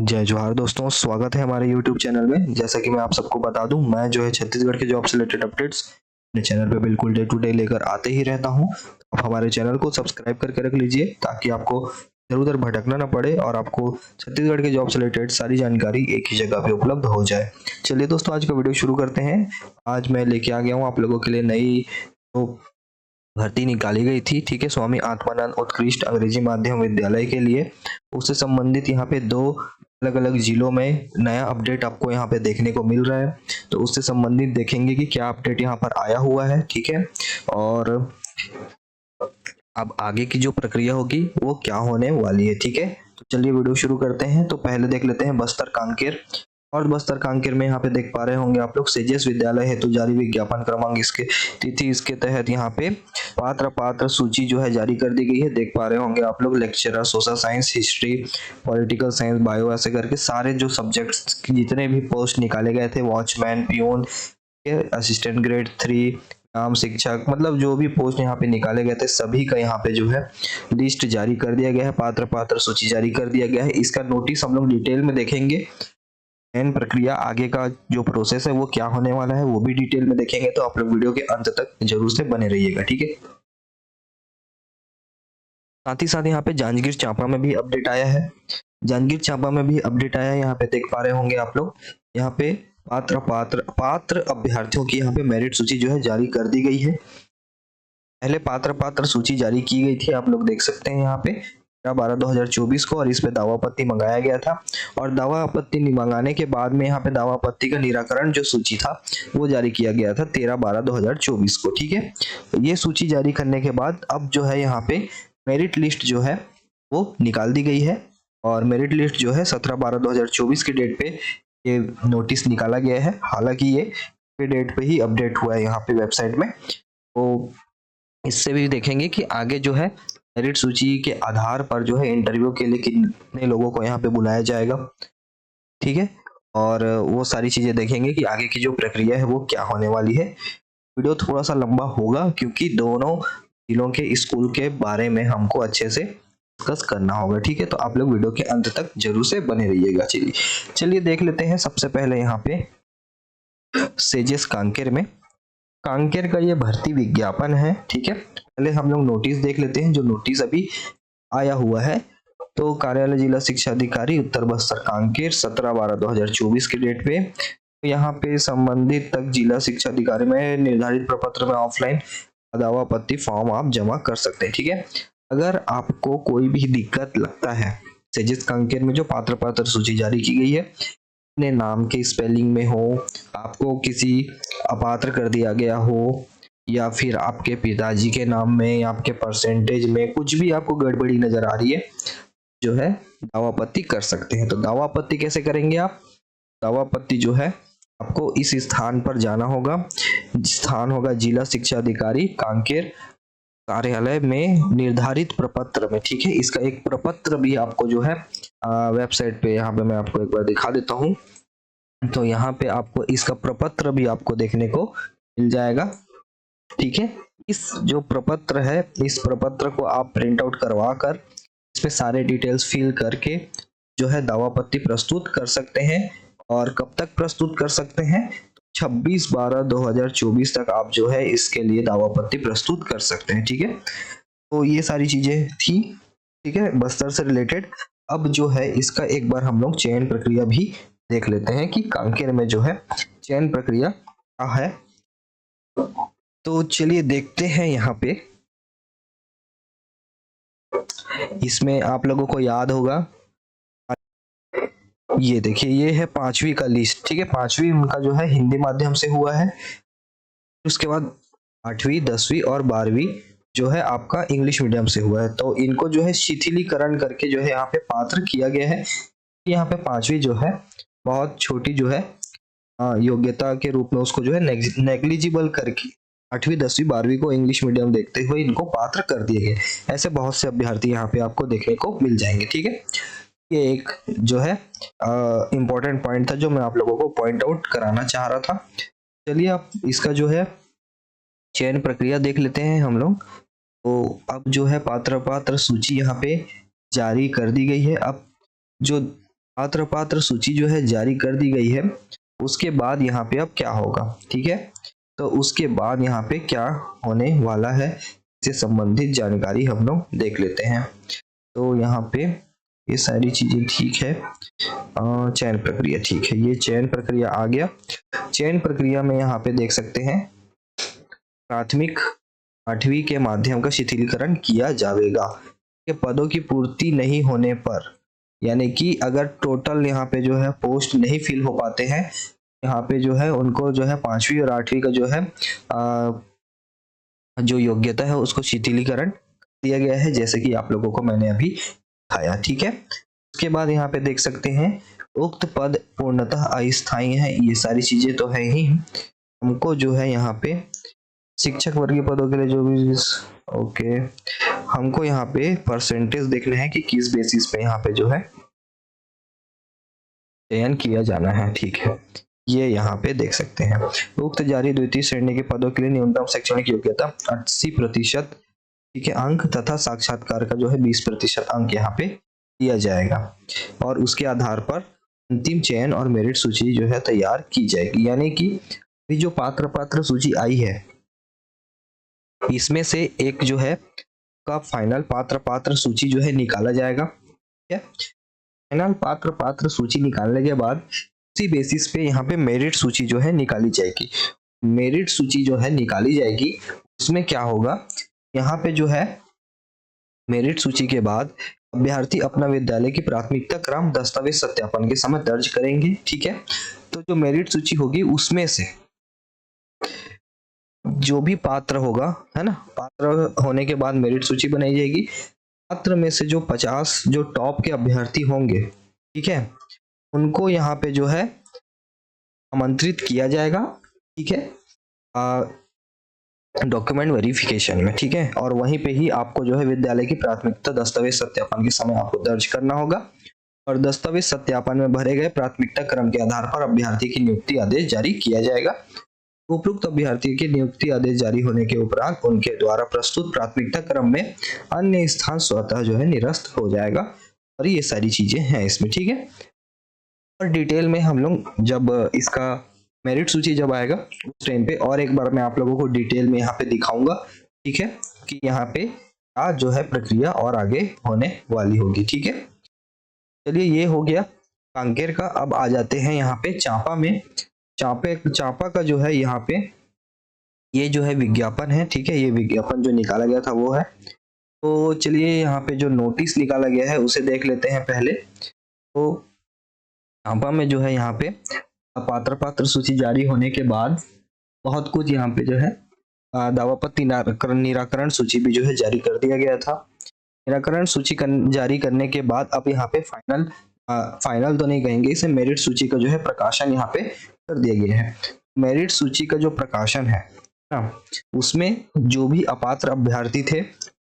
जय जोहार दोस्तों, स्वागत है हमारे YouTube चैनल में। जैसा कि मैं आप सबको बता दूं, मैं जो है छत्तीसगढ़ के जॉब से रिलेटेड अपडेट्स अपने चैनल पे बिल्कुल डे टू डे लेकर आते ही रहता हूं। आप हमारे चैनल को सब्सक्राइब करके रख लीजिए ताकि आपको इधर उधर भटकना ना पड़े और आपको छत्तीसगढ़ के जॉब से रिलेटेड सारी जानकारी एक ही जगह पे उपलब्ध हो जाए। चलिए दोस्तों, आज का वीडियो शुरू करते हैं। आज मैं लेके आ गया हूँ आप लोगों के लिए नई तो भर्ती निकाली गई थी, ठीक है, स्वामी आत्मानंद उत्कृष्ट अंग्रेजी माध्यम विद्यालय के लिए। उससे संबंधित यहाँ पे दो अलग अलग जिलों में नया अपडेट आपको यहाँ पे देखने को मिल रहा है। तो उससे संबंधित देखेंगे कि क्या अपडेट यहाँ पर आया हुआ है, ठीक है। और अब आगे की जो प्रक्रिया होगी वो क्या होने वाली है, ठीक है। तो चलिए वीडियो शुरू करते हैं। तो पहले देख लेते हैं बस्तर कांकेर। और बस्तर कांकेर में यहाँ पे देख पा रहे होंगे आप लोग, सेजेस विद्यालय हेतु जारी विज्ञापन क्रमांक इसके तिथि इसके तहत यहाँ पे पात्र सूची जो है जारी कर दी गई है। देख पा रहे होंगे आप लोग, lecturer social science, history, political science, bio, ऐसे करके सारे जो सब्जेक्ट्स जितने भी पोस्ट निकाले गए थे, वॉचमैन, पियून, असिस्टेंट ग्रेड 3, ग्राम शिक्षक, मतलब जो भी पोस्ट यहाँ पे निकाले गए थे सभी का यहाँ पे जो है लिस्ट जारी कर दिया गया है, पात्र सूची जारी कर दिया गया है। इसका नोटिस हम लोग डिटेल में देखेंगे। मेन प्रक्रिया आगे का जो प्रोसेस है वो क्या होने वाला है वो भी डिटेल में देखेंगे। तो आप लोग वीडियो के अंत तक जरूर से बने रहिएगा, ठीक है। साथ ही साथ यहाँ पे जांजगीर चांपा में भी अपडेट आया है। जांजगीर चांपा में भी अपडेट आया है, यहाँ पे देख पा रहे होंगे आप लोग। यहाँ पे पात्र अभ्यर्थियों की यहाँ पे मेरिट सूची जो है जारी कर दी गई है। पहले पात्र सूची जारी की गई थी, आप लोग देख सकते हैं यहाँ पे 13/12/2024 को, और इस पे दावा आपत्ति मंगाया गया था। और दावा आपत्ति मंगाने के बाद में यहाँ पे दावा आपत्ति का निराकरण जो सूची था वो जारी किया गया था 13/12/2024 को, ठीक है। ये सूची जारी करने के बाद अब जो है यहाँ पे मेरिट लिस्ट जो है वो निकाल दी गई है। और मेरिट लिस्ट जो है 17/12/2024 के डेट पे ये नोटिस निकाला गया है। हालांकि ये डेट पे ही अपडेट हुआ है यहाँ पे वेबसाइट में। तो इससे भी देखेंगे कि आगे जो है मेरिट सूची के आधार पर जो है इंटरव्यू के लिए कितने लोगों को यहाँ पे बुलाया जाएगा, ठीक है। और वो सारी चीजें देखेंगे कि आगे की जो प्रक्रिया है वो क्या होने वाली है। वीडियो थोड़ा सा लंबा होगा क्योंकि दोनों जिलों के स्कूल के बारे में हमको अच्छे से डिस्कस करना होगा, ठीक है। तो आप लोग वीडियो के अंत तक जरूर से बने रहिएगा। चलिए देख लेते हैं सबसे पहले यहाँ पे सेजेस कांकेर में। कांकेर का ये भर्ती विज्ञापन है, ठीक है। पहले हम लोग नोटिस देख लेते हैं जो नोटिस अभी आया हुआ है। तो कार्यालय जिला शिक्षा अधिकारी उत्तर बस्तर कांकेर 17/12/2024 के डेट पे, तो यहाँ पे संबंधित तक जिला शिक्षा अधिकारी में निर्धारित प्रपत्र में ऑफलाइन दावा आपत्ति फॉर्म आप जमा कर सकते हैं, ठीक है। अगर आपको कोई भी दिक्कत लगता है, सेजिस कांकेर में जो पात्र सूची जारी की गई है, अपने नाम के स्पेलिंग में हो, आपको किसी अपात्र कर दिया गया हो, या फिर आपके पिताजी के नाम में या आपके परसेंटेज में कुछ भी आपको गड़बड़ी नजर आ रही है, जो है दावा आपत्ति कर सकते हैं। तो दावा आपत्ति कैसे करेंगे आप? दावा आपत्ति जो है आपको इस स्थान पर जाना होगा। स्थान होगा जिला शिक्षा अधिकारी कांकेर कार्यालय में निर्धारित प्रपत्र में, ठीक है। इसका एक प्रपत्र भी आपको जो है वेबसाइट पे, यहाँ पे मैं आपको एक बार दिखा देता हूँ। तो यहाँ पे आपको इसका प्रपत्र भी आपको देखने को मिल जाएगा, ठीक है। इस जो प्रपत्र है, इस प्रपत्र को आप प्रिंट आउट करवा कर इसमें सारे डिटेल्स फिल करके जो है दावा आपत्ति प्रस्तुत कर सकते हैं। और कब तक प्रस्तुत कर सकते हैं? 26/12/2024 तक आप जो है इसके लिए दावा आपत्ति प्रस्तुत कर सकते हैं, ठीक है। तो ये सारी चीजें थी, ठीक है, बस्तर से रिलेटेड। अब जो है इसका एक बार हम लोग चयन प्रक्रिया भी देख लेते हैं कि कांकेर में जो है चयन प्रक्रिया क्या है। तो चलिए देखते हैं यहाँ पे। इसमें आप लोगों को याद होगा, ये देखिए, ये है 5वीं का लिस्ट, ठीक है। 5वीं उनका जो है हिंदी माध्यम से हुआ है। उसके बाद 8वीं, 10वीं और 12वीं जो है आपका इंग्लिश मीडियम से हुआ है। तो इनको जो है शिथिलीकरण करके जो है यहाँ पे पात्र किया गया है। यहाँ पे 5वीं जो है बहुत छोटी जो है योग्यता के रूप में उसको जो है नेग्लिजिबल करके 8वीं, 10वीं, 12वीं को इंग्लिश मीडियम देखते हुए इनको पात्र कर दिए गए। ऐसे बहुत से अभ्यर्थी यहाँ पे आपको देखने को मिल जाएंगे, ठीक है। ये एक जो है इम्पोर्टेंट पॉइंट था जो मैं आप लोगों को पॉइंट आउट कराना चाह रहा था। चलिए आप इसका जो है चयन प्रक्रिया देख लेते हैं हम लोग। तो अब जो है पात्र सूची यहाँ पे जारी कर दी गई है। अब जो पात्र सूची जो है जारी कर दी गई है, उसके बाद यहाँ पे अब क्या होगा, ठीक है। तो उसके बाद यहाँ पे क्या होने वाला है, इससे संबंधित जानकारी हम लोग देख लेते हैं। तो यहाँ पे ये सारी चीजें ठीक है। चयन प्रक्रिया ठीक है, ये चयन प्रक्रिया आ गया। चयन प्रक्रिया में यहाँ पे देख सकते हैं प्राथमिक 8वीं के माध्यम का शिथिलीकरण किया जाएगा। के पदों की पूर्ति नहीं होने पर, यानी कि अगर टोटल यहाँ पे जो है पोस्ट नहीं फिल हो पाते हैं, यहाँ पे जो है उनको जो है 5वीं और 8वीं का जो है जो योग्यता है उसको शिथिलीकरण दिया गया है, जैसे कि आप लोगों को मैंने अभी दिखाया, ठीक है। उसके बाद यहाँ पे देख सकते हैं उक्त पद पूर्णतः अस्थायी है, ये सारी चीजें तो है ही। हमको जो है यहाँ पे शिक्षक वर्गीय पदों के लिए जो भी ओके, हमको यहाँ पे परसेंटेज देखना है कि किस बेसिस पे यहाँ पे जो है चयन किया जाना है, ठीक है। ये यहाँ पे देख सकते हैं उक्त जारी द्वितीय श्रेणी के पदों के लिए न्यूनतम शैक्षणिक योग्यता 80%, ठीक है, अंक तथा साक्षात्कार का जो है 20% अंक यहाँ पे दिया जाएगा और उसके आधार पर अंतिम चयन और मेरिट सूची जो है तैयार की जाएगी। यानी कि अभी जो पात्र सूची आई है इसमें से एक जो है का फाइनल पात्र सूची जो है निकाला जाएगा, ठीक है। फाइनल पात्र सूची निकालने के बाद उसी बेसिस पे यहाँ पे मेरिट सूची जो है निकाली जाएगी। मेरिट सूची जो है निकाली जाएगी, उसमें क्या होगा, यहाँ पे जो है मेरिट सूची के बाद अभ्यर्थी अपना विद्यालय की प्राथमिकता क्रम दस्तावेज सत्यापन के समय दर्ज करेंगे, ठीक है। तो जो मेरिट सूची होगी उसमें से जो भी पात्र होगा, है ना, पात्र होने के बाद मेरिट सूची बनाई जाएगी। पात्र में से जो 50 जो टॉप के अभ्यर्थी होंगे, ठीक है, उनको यहाँ पे जो है आमंत्रित किया जाएगा, ठीक है, डॉक्यूमेंट वेरिफिकेशन में, ठीक है। और वहीं पे ही आपको जो है विद्यालय की प्राथमिकता दस्तावेज सत्यापन के समय आपको दर्ज करना होगा और दस्तावेज सत्यापन में भरे गए प्राथमिकता क्रम के आधार पर अभ्यर्थी की नियुक्ति आदेश जारी किया जाएगा। उपयुक्त अभ्यर्थी के नियुक्ति आदेश जारी होने के उपरांत उनके द्वारा प्रस्तुत प्राथमिकता क्रम में अन्य स्थान स्वतः जो है निरस्त हो जाएगा और ये सारी चीजें हैं इसमें, ठीक है। और डिटेल में हम लोग जब इसका मेरिट सूची जब आएगा उस टाइम पे और एक बार मैं आप लोगों को डिटेल में यहाँ पे दिखाऊंगा, ठीक है, कि यहाँ पे क्या जो है प्रक्रिया और आगे होने वाली होगी, ठीक है। चलिए ये हो गया कांकेर का। अब आ जाते हैं यहाँ पे चांपा में। चांपा का जो है यहाँ पे ये जो है विज्ञापन है, ठीक है, ये विज्ञापन जो निकाला गया था वो है। तो चलिए यहाँ पे जो नोटिस निकाला गया है उसे देख लेते हैं पहले। तो चांपा में जो है यहाँ पे पात्र सूची जारी होने के बाद बहुत कुछ यहाँ पे जो है दावापत्ति निराकरण सूची भी जो है जारी कर दिया गया था। निराकरण सूची जारी करने के बाद अब यहाँ पे फाइनल तो नहीं कहेंगे इसे, मेरिट सूची का जो है प्रकाशन यहाँ पे कर दिया गया है। मेरिट सूची का जो प्रकाशन है ना, उसमें जो भी अपात्र अभ्यर्थी थे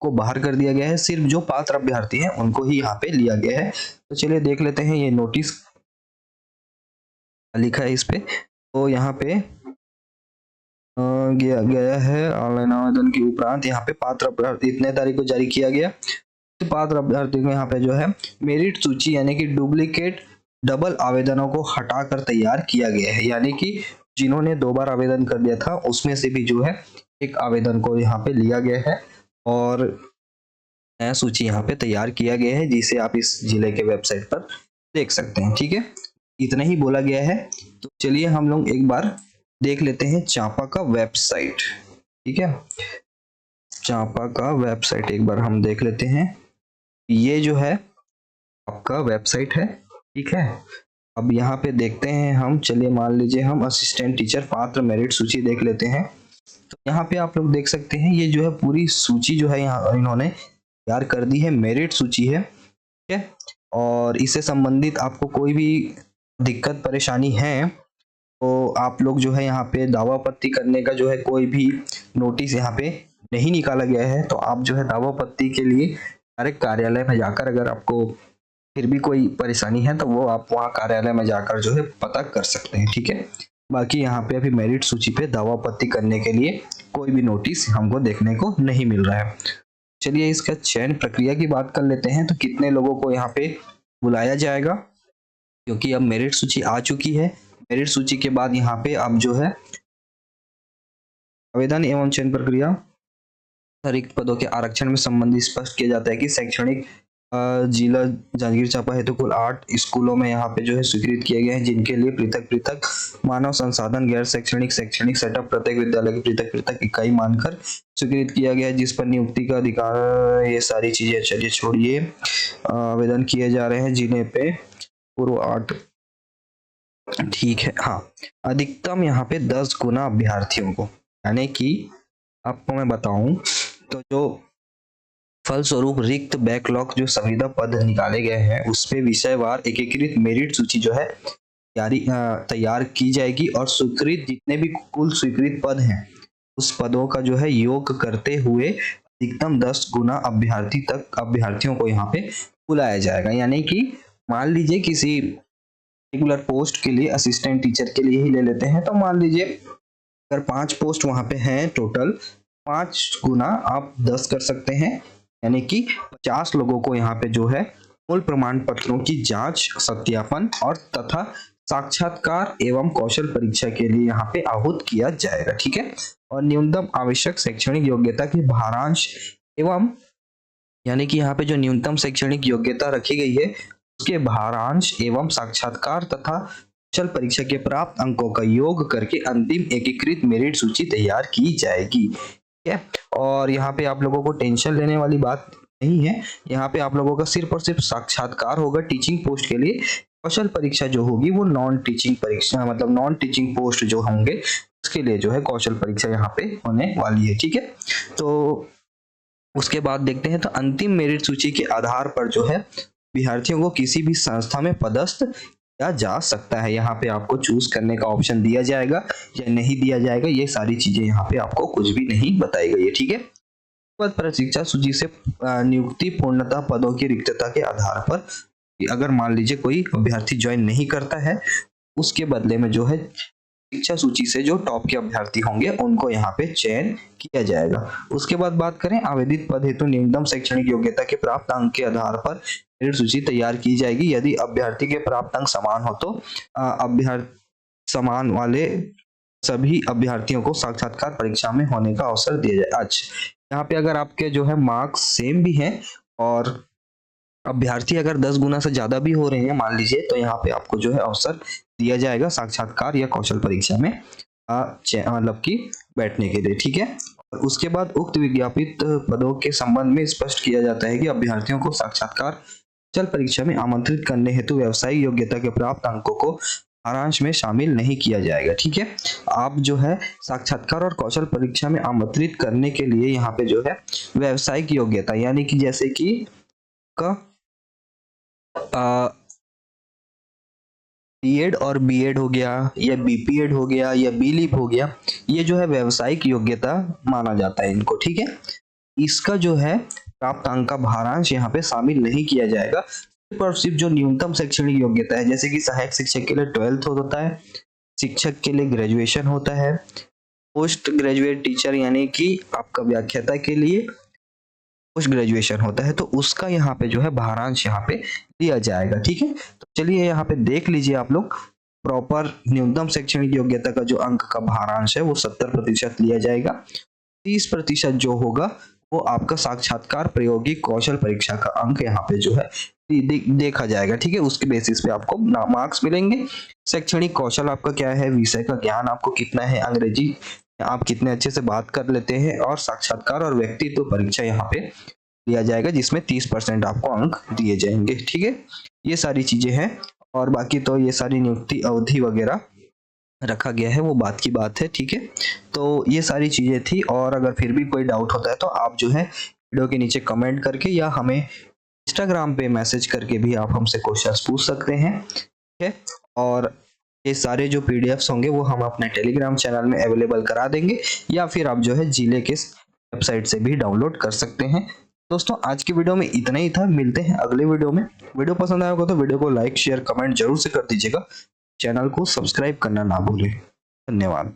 को बाहर कर दिया गया है, सिर्फ जो पात्र अभ्यर्थी हैं उनको ही यहाँ पे लिया गया है। तो चलिए देख लेते हैं ये नोटिस लिखा है इस पे। तो यहाँ पे गया है ऑनलाइन आवेदन के उपरांत यहाँ पे पात्र अभ्यर्थी इतने तारीख को जारी किया गया। तो पात्र अभ्यर्थी को यहाँ पे जो है मेरिट सूची यानी कि डुप्लीकेट डबल आवेदनों को हटाकर तैयार किया गया है, यानी कि जिन्होंने 2 बार आवेदन कर दिया था उसमें से भी जो है एक आवेदन को यहाँ पे लिया गया है और नया सूची यहाँ पे तैयार किया गया है, जिसे आप इस जिले के वेबसाइट पर देख सकते हैं, ठीक है। इतना ही बोला गया है। तो चलिए हम लोग एक बार देख लेते हैं चांपा का वेबसाइट, ठीक है। चांपा का वेबसाइट एक बार हम देख लेते हैं। ये जो है आपका वेबसाइट है, ठीक है। अब यहाँ पे देखते हैं हम, चलिए मान लीजिए हम असिस्टेंट टीचर पात्र मेरिट सूची देख लेते हैं। तो यहाँ पे आप लोग देख सकते हैं ये जो है पूरी सूची जो है यहाँ इन्होंने तैयार कर दी है, मेरिट सूची है, ठीक है। और इससे संबंधित आपको कोई भी दिक्कत परेशानी है तो आप लोग जो है यहाँ पे दावा आपत्ति करने का जो है कोई भी नोटिस यहाँ पे नहीं निकाला गया है, तो आप जो है दावा आपत्ति के लिए डायरेक्ट कार्यालय में जाकर अगर आपको फिर भी कोई परेशानी है तो वो आप वहाँ कार्यालय में जाकर जो है पता कर सकते हैं, ठीक है। बाकी यहाँ पे अभी मेरिट सूची पे दावा आपत्ति करने के लिए कोई भी नोटिस हमको देखने को नहीं मिल रहा है। चलिए इसका चयन प्रक्रिया की बात कर लेते हैं। तो कितने लोगों को यहाँ पे बुलाया जाएगा, क्योंकि अब मेरिट सूची आ चुकी है। मेरिट सूची के बाद यहाँ पे अब जो है आवेदन एवं चयन प्रक्रिया रिक्त पदों के आरक्षण में संबंधित स्पष्ट किया जाता है कि शैक्षणिक जिला जांजगीर चांपा हेतु कुल 8 स्कूलों में यहाँ पे जो है स्वीकृत किए गए हैं, जिनके लिए पृथक पृथक मानव संसाधन गैर शैक्षणिक शैक्षणिक सेटअप प्रत्येक विद्यालय की पृथक पृथक इकाई मानकर स्वीकृत किया गया है, जिस पर नियुक्ति का अधिकार, ये सारी चीजें चलिए छोड़िए। आवेदन किए जा रहे हैं जिले पे पूर्व 8, ठीक है। हाँ, अधिकतम यहाँ पे 10 गुना अभ्यर्थियों को, यानी कि आपको मैं बताऊं तो जो फलस्वरूप रिक्त बैकलॉग जो संविदा पद निकाले गए हैं उस पे विषयवार एकीकृत मेरिट सूची जो है तैयार की जाएगी और स्वीकृत जितने भी कुल स्वीकृत पद हैं उस पदों का जो है योग करते हुए अधिकतम 10 गुना अभ्यर्थियों को यहाँ पे बुलाया जाएगा। यानी कि मान लीजिए किसी रेगुलर पोस्ट के लिए, असिस्टेंट टीचर के लिए ही ले लेते हैं, तो मान लीजिए अगर 5 पोस्ट वहां पे हैं टोटल, 5 गुना आप 10 कर सकते हैं, यानी कि 50 लोगों को यहाँ पे जो है मूल प्रमाण पत्रों की जांच, सत्यापन और तथा साक्षात्कार एवं कौशल परीक्षा के लिए यहाँ पे आहूत किया जाएगा, ठीक है। और न्यूनतम आवश्यक शैक्षणिक योग्यता के भारांश एवं, यानी कि यहाँ पे जो न्यूनतम शैक्षणिक योग्यता रखी गई है उसके भारांश एवं साक्षात्कार तथा कौशल परीक्षा के प्राप्त अंकों का योग करके अंतिम एकीकृत मेरिट सूची तैयार की जाएगी, ठीक है। और यहाँ पे आप लोगों को टेंशन लेने वाली बात नहीं है, यहाँ पे आप लोगों का सिर्फ और सिर्फ साक्षात्कार होगा टीचिंग पोस्ट के लिए। कौशल परीक्षा जो होगी वो नॉन टीचिंग परीक्षा, मतलब नॉन टीचिंग पोस्ट जो होंगे उसके लिए जो है कौशल परीक्षा यहाँ पे होने वाली है, ठीक है। तो उसके बाद देखते हैं, तो अंतिम मेरिट सूची के आधार पर जो है अभ्यर्थियों को किसी भी संस्था में पदस्थ किया जा सकता है। यहाँ पे आपको चूज करने का ऑप्शन दिया जाएगा या नहीं दिया जाएगा, ये सारी चीजें यहाँ पे आपको कुछ भी नहीं बताई गई है, ठीक है। पद प्रशिक्षा सूची से नियुक्ति पूर्णतः पदों की रिक्तता के आधार पर, अगर मान लीजिए कोई अभ्यर्थी ज्वाइन नहीं करता है, उसके बदले में जो है शिक्षा सूची से जो टॉप के अभ्यर्थी होंगे उनको यहाँ पे चयन किया जाएगा। उसके बाद बात करें, आवेदित पद हेतु न्यूनतम शैक्षणिक योग्यता के प्राप्त अंक के आधार पर मेरिट सूची तैयार की जाएगी। यदि अभ्यर्थी के प्राप्त अंक समान हो तो अभ्यर्थी समान वाले सभी अभ्यर्थियों को साक्षात्कार परीक्षा में होने का अवसर दिया जाए। अच्छा, यहाँ पे अगर आपके जो है मार्क्स सेम भी हैं और अभ्यर्थी अगर 10 गुना से ज्यादा भी हो रहे हैं मान लीजिए, तो यहाँ पे आपको जो है अवसर दिया जाएगा साक्षात्कार या कौशल परीक्षा में मतलब कि बैठने के लिए, ठीक है। और उसके बाद उक्त विज्ञापित पदों के संबंध में स्पष्ट किया जाता है कि अभ्यर्थियों को साक्षात्कार कौशल परीक्षा में आमंत्रित करने हेतु व्यावसायिक योग्यता के प्राप्त अंकों को सारांश में शामिल नहीं किया जाएगा, ठीक है। आप जो है साक्षात्कार और कौशल परीक्षा में आमंत्रित करने के लिए यहाँ पे जो है व्यावसायिक योग्यता, यानी कि जैसे कि का बीएड और बीएड हो गया या बीपीएड हो गया या बीलिप हो गया, ये जो है व्यावसायिक योग्यता माना जाता है इनको, ठीक है। इसका जो है प्राप्त अंक का भारांश यहाँ पे शामिल नहीं किया जाएगा, पर सिर्फ जो न्यूनतम शैक्षणिक योग्यता है, जैसे कि सहायक शिक्षक के लिए 12th होता है, शिक्षक के लिए ग्रेजुएशन होता है, पोस्ट ग्रेजुएट टीचर यानी कि आपका व्याख्याता के लिए पोस्ट ग्रेजुएशन होता है, तो उसका यहाँ पे जो है भारांश यहाँ पे दिया जाएगा, ठीक है। तो चलिए यहाँ पे देख लीजिए आप लोग, प्रॉपर न्यूनतम शैक्षणिक योग्यता का जो अंक का भारांश है वो 70% लिया जाएगा। 30% जो होगा वो आपका साक्षात्कार प्रायोगिक कौशल परीक्षा का अंक यहाँ पे जो है देखा जाएगा, ठीक है। उसके बेसिस पे आपको मार्क्स मिलेंगे। शैक्षणिक कौशल आपका क्या है, विषय का ज्ञान आपको कितना है, अंग्रेजी आप कितने अच्छे से बात कर लेते हैं, और साक्षात्कार और व्यक्तित्व परीक्षा यहाँ पे लिया जाएगा जिसमें 30% आपको अंक दिए जाएंगे, ठीक है। ये सारी चीजें हैं, और बाकी तो ये सारी नियुक्ति अवधि वगैरह रखा गया है वो बात की बात है, ठीक है। तो ये सारी चीजें थी, और अगर फिर भी कोई डाउट होता है तो आप जो है वीडियो के नीचे कमेंट करके या हमें इंस्टाग्राम पे मैसेज करके भी आप हमसे क्वेश्चंस पूछ सकते हैं, ठीक है। और ये सारे जो पीडीएफ्स होंगे वो हम अपने टेलीग्राम चैनल में अवेलेबल करा देंगे, या फिर आप जो है जिले के वेबसाइट से भी डाउनलोड कर सकते हैं। दोस्तों आज की वीडियो में इतना ही था, मिलते हैं अगले वीडियो में। वीडियो पसंद आया होगा तो वीडियो को लाइक शेयर कमेंट जरूर से कर दीजिएगा, चैनल को सब्सक्राइब करना ना भूलें। धन्यवाद।